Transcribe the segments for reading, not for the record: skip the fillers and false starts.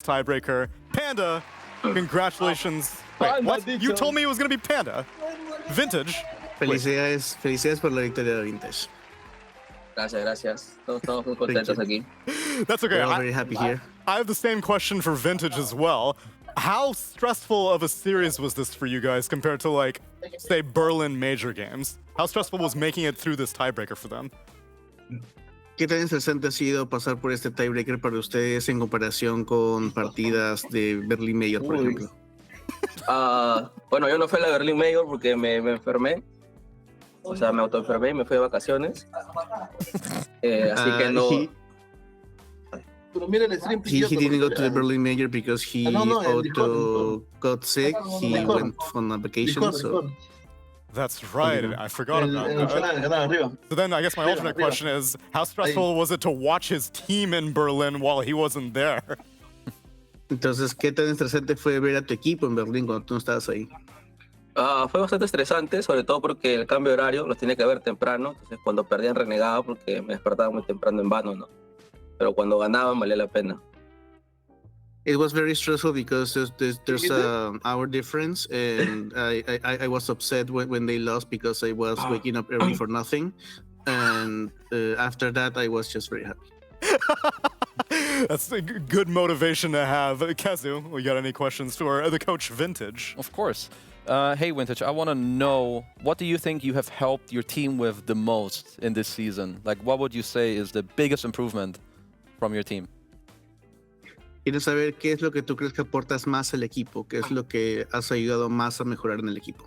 tiebreaker. Panda, congratulations. Wait, what? You told me it was going to be Panda. Vintage. Felicidades por la victoria de Vintage. Gracias. Todos muy contentos aquí. That's okay. We're all very happy here. I have the same question for Vintage as well. How stressful of a series was this for you guys compared to, like, say, Berlin major games? How stressful was making it through this tiebreaker for them? ¿Qué tan estresante ha sido pasar por este tiebreaker para ustedes en comparación con partidas de Berlin Major, por ejemplo? Bueno, yo no fui a la Berlin Major porque me enfermé. O sea, me autoenfermé y me fui de vacaciones. Así que no... He didn't go to the Berlin Major because he got sick. He went on a vacation, so... That's right. I forgot about that. So then I guess my alternate question is, how stressful was it to watch his team in Berlin while he wasn't there? Entonces, ¿qué tan estresante fue ver a tu equipo en Berlín cuando tú no estabas ahí? Fue bastante estresante, sobre todo porque el cambio de horario los tenía que ver temprano. Entonces, cuando perdían renegaba porque me despertaba muy temprano en vano, ¿no? Pero cuando ganaban valía la pena. It was very stressful because there's an hour difference, and I was upset when they lost because I was waking up early for nothing, and after that I was just very happy. That's a good motivation to have. Kezu, we got any questions for the coach Vintage? Of course. Hey, Vintage, I want to know, what do you think you have helped your team with the most in this season? Like, what would you say is the biggest improvement from your team? Quiero saber qué es lo que tú crees que aportas más al equipo, qué es lo que has ayudado más a mejorar en el equipo.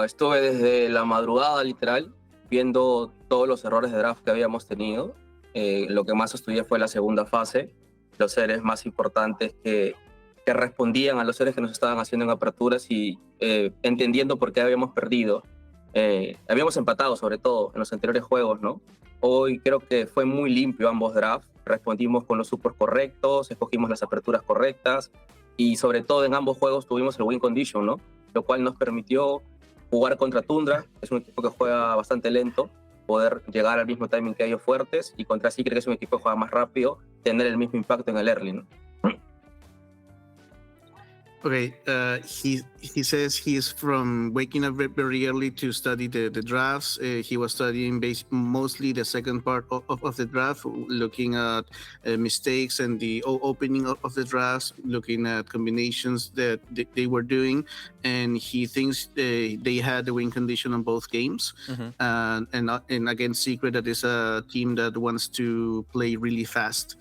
Estuve desde la madrugada, literal, viendo todos los errores de draft que habíamos tenido. Lo que más estudié fue la segunda fase, los seres más importantes que respondían a los seres que nos estaban haciendo en aperturas y entendiendo por qué habíamos perdido. Habíamos empatado, sobre todo, en los anteriores juegos, ¿no? Hoy creo que fue muy limpio ambos drafts. Respondimos con los supers correctos, escogimos las aperturas correctas y sobre todo en ambos juegos tuvimos el win condition, ¿no? Lo cual nos permitió jugar contra Tundra, que es un equipo que juega bastante lento, poder llegar al mismo timing que ellos fuertes, y contra Secret, que es un equipo que juega más rápido, tener el mismo impacto en el early, ¿no? Okay, he says he's from waking up very early to study the drafts. He was studying mostly the second part of the draft, looking at mistakes and the opening of the drafts, looking at combinations that they were doing, and he thinks they had the win condition on both games. And against Secret, that is a team that wants to play really fast.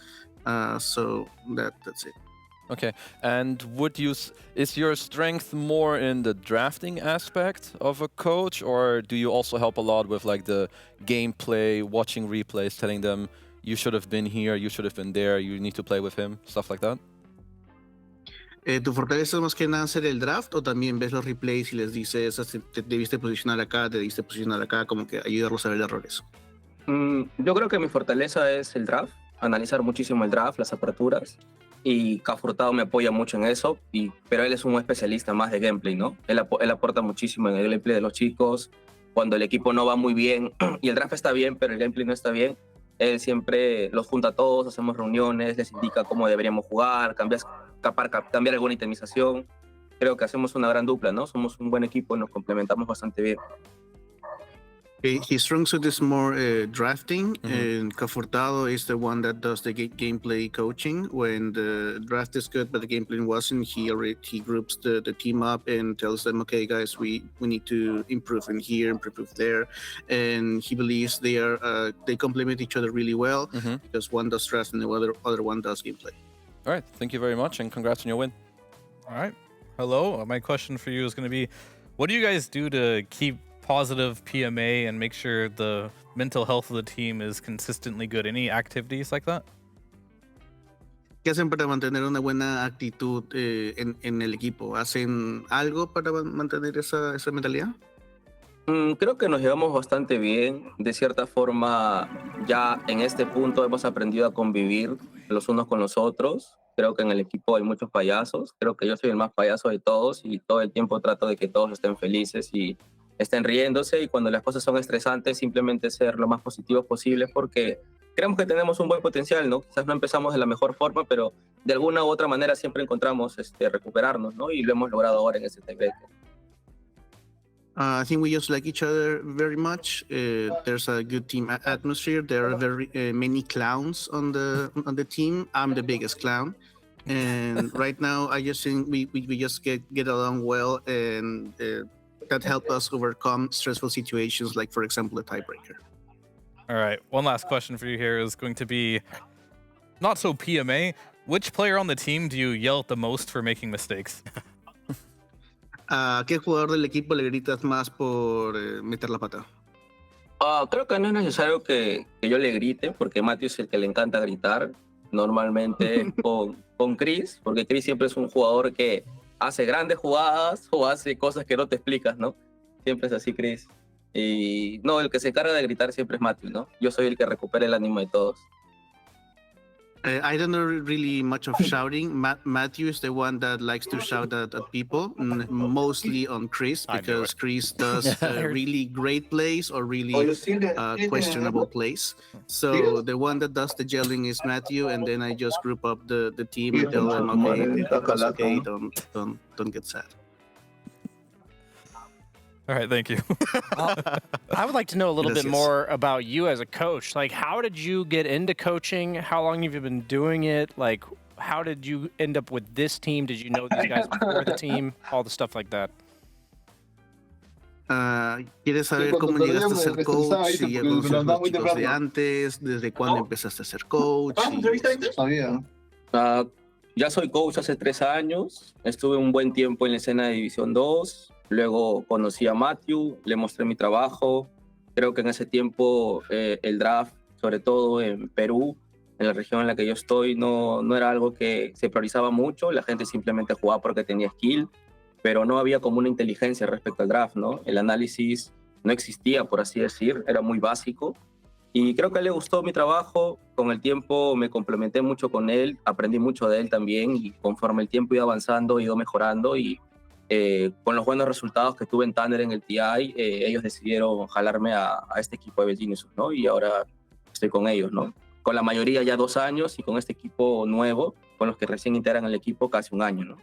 So that's it. Okay, and is your strength more in the drafting aspect of a coach, or do you also help a lot with like the gameplay, watching replays, telling them you should have been here, you should have been there, you need to play with him, stuff like that? ¿Tu fortaleza es más que nada hacer el draft, o también ves los replays y les dices, te debiste posicionar acá, te debiste posicionar acá, como que ayudarlos a ver errores? Yo creo que mi fortaleza es el draft, analizar muchísimo el draft, las aperturas. Y Furtado me apoya mucho en eso, pero él es un especialista más de gameplay, ¿no? Él aporta muchísimo en el gameplay de los chicos. Cuando el equipo no va muy bien y el draft está bien, pero el gameplay no está bien, él siempre los junta a todos, hacemos reuniones, les indica cómo deberíamos jugar, cambiar alguna itemización. Creo que hacemos una gran dupla, ¿no? Somos un buen equipo y nos complementamos bastante bien. His strong suit is more drafting, and Furtado is the one that does the gameplay coaching. When the draft is good but the gameplay wasn't, he groups the team up and tells them, okay guys, we need to improve in here, improve there, and he believes they complement each other really well, because one does draft and the other one does gameplay. All right, thank you very much, and congrats on your win. All right, hello. My question for you is going to be, what do you guys do to keep positive PMA and make sure the mental health of the team is consistently good? Any activities like that? ¿Qué hacen para mantener una buena actitud en el equipo? ¿Hacen algo para mantener esa mentalidad? Creo que nos llevamos bastante bien. De cierta forma, ya en este punto hemos aprendido a convivir los unos con los otros. Creo que en el equipo hay muchos payasos. Creo que yo soy el más payaso de todos y todo el tiempo trato de que todos estén felices y estén riéndose, y cuando las cosas son estresantes simplemente ser lo más positivos posible, porque creemos que tenemos un buen potencial, ¿no? Quizás no empezamos de la mejor forma, pero de alguna u otra manera siempre encontramos recuperarnos, ¿no? Y lo hemos logrado ahora en ese tiebreaker. I think we just like each other very much. There's a good team atmosphere. There are very many clowns on the team. I'm the biggest clown, and right now I just think we just get along well, and that helps us overcome stressful situations, like for example a tiebreaker. All right, one last question for you here is going to be not so PMA. Which player on the team do you yell at the most for making mistakes? ¿A qué jugador del equipo le gritas más por meter la pata? Creo que no es necesario que yo le grite, porque Matthew es el que le encanta gritar. Normalmente con Chris, porque Chris siempre es un jugador que hace grandes jugadas o hace cosas que no te explicas, ¿no? Siempre es así, Chris. Y no, el que se encarga de gritar siempre es Matthew, ¿no? Yo soy el que recupera el ánimo de todos. I don't know really much of shouting. Matthew is the one that likes to shout at people, mostly on Chris, because Chris does really great plays or really questionable plays. So the one that does the yelling is Matthew, and then I just group up the team and tell them, okay, that's okay, don't get sad. All right, thank you. I would like to know a little bit more about you as a coach. Like, how did you get into coaching? How long have you been doing it? Like, how did you end up with this team? Did you know these guys before the team? All the stuff like that. ¿Quieres saber cómo llegaste a ser coach? Si ya conoces a los chicos de antes, desde cuándo empezaste a ser coach. Ya soy coach hace 3 años. Estuve un buen tiempo en la escena de División 2. Luego conocí a Matthew, le mostré mi trabajo. Creo que en ese tiempo el draft, sobre todo en Perú, en la región en la que yo estoy, no era algo que se priorizaba mucho. La gente simplemente jugaba porque tenía skill, pero no había como una inteligencia respecto al draft, ¿no? El análisis no existía, por así decir, era muy básico. Y creo que a él le gustó mi trabajo. Con el tiempo me complementé mucho con él, aprendí mucho de él también, y conforme el tiempo iba avanzando, he ido mejorando, y con los buenos resultados que tuve en Tundra en el TI, ellos decidieron jalarme a este equipo de Geniuses, ¿no? Y ahora estoy con ellos, ¿no? Con la mayoría ya 2 años, y con este equipo nuevo, con los que recién integran el equipo, casi 1 año, ¿no?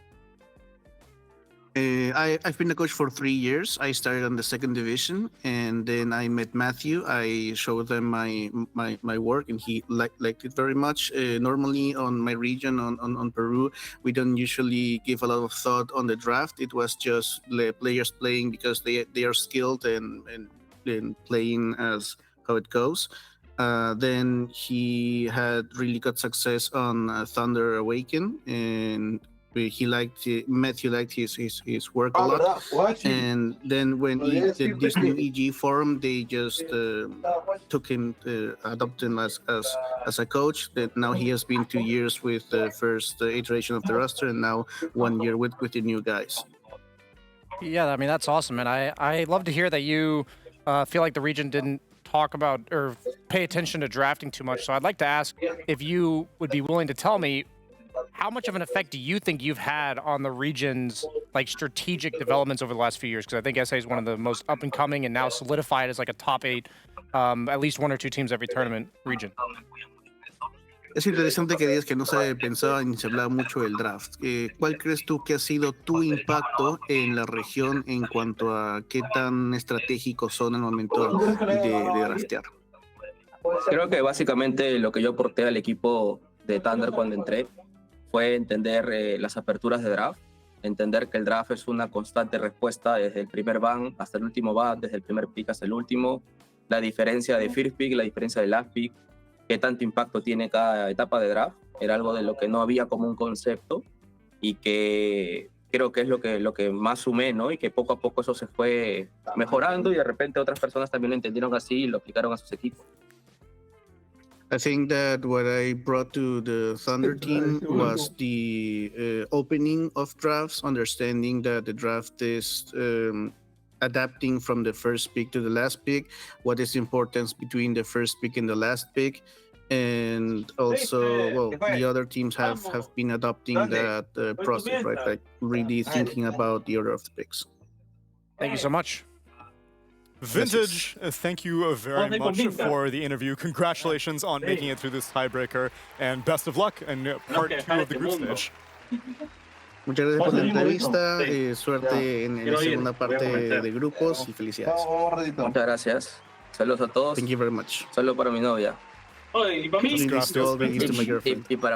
I've been a coach for 3 years. I started on the 2nd division, and then I met Matthew. I showed them my work, and he liked it very much. Normally on my region, on Peru, we don't usually give a lot of thought on the draft. It was just the players playing because they are skilled and playing as how it goes. Then he had really good success on Thunder Awaken, and Matthew liked his work a lot. And then when he did this new EG forum, they just took him, adopted him as a coach. That now he has been 2 years with the first iteration of the roster, and now 1 year with the new guys. Yeah, I mean, that's awesome. And I love to hear that you feel like the region didn't talk about or pay attention to drafting too much. So I'd like to ask if you would be willing to tell me, how much of an effect do you think you've had on the region's like strategic developments over the last few years? Because I think SA is one of the most up and coming and now solidified as like a top 8, at least 1 or 2 teams every tournament region. Es interesante que digas que no se pensaba ni se hablaba mucho del draft. ¿Cuál crees tú que ha sido tu impacto en la región en cuanto a qué tan estratégicos son al momento de draftear? Creo que básicamente lo que yo aporté al equipo de Thunder cuando entré fue entender las aperturas de draft, entender que el draft es una constante respuesta desde el primer ban hasta el último ban, desde el primer pick hasta el último, la diferencia de first pick, la diferencia de last pick, qué tanto impacto tiene cada etapa de draft. Era algo de lo que no había como un concepto, y que creo que es lo que más sumé, ¿no? Y que poco a poco eso se fue mejorando, y de repente otras personas también lo entendieron así y lo aplicaron a sus equipos. I think that what I brought to the Thunder team was the opening of drafts, understanding that the draft is adapting from the first pick to the last pick, what is the importance between the first pick and the last pick, and also, well, the other teams have been adopting that process, right? Like really thinking about the order of the picks. Thank you so much. Vintage, thank you very much for the interview. Congratulations on making it through this tiebreaker, and best of luck in part 2 of the group stage. Muchas gracias por la entrevista, suerte en la segunda parte de grupos y felicidades. Muchas gracias. Saludos a todos. Thank you very much. Saludos para mi novia. Gracias. All greetings to my girlfriend. Y para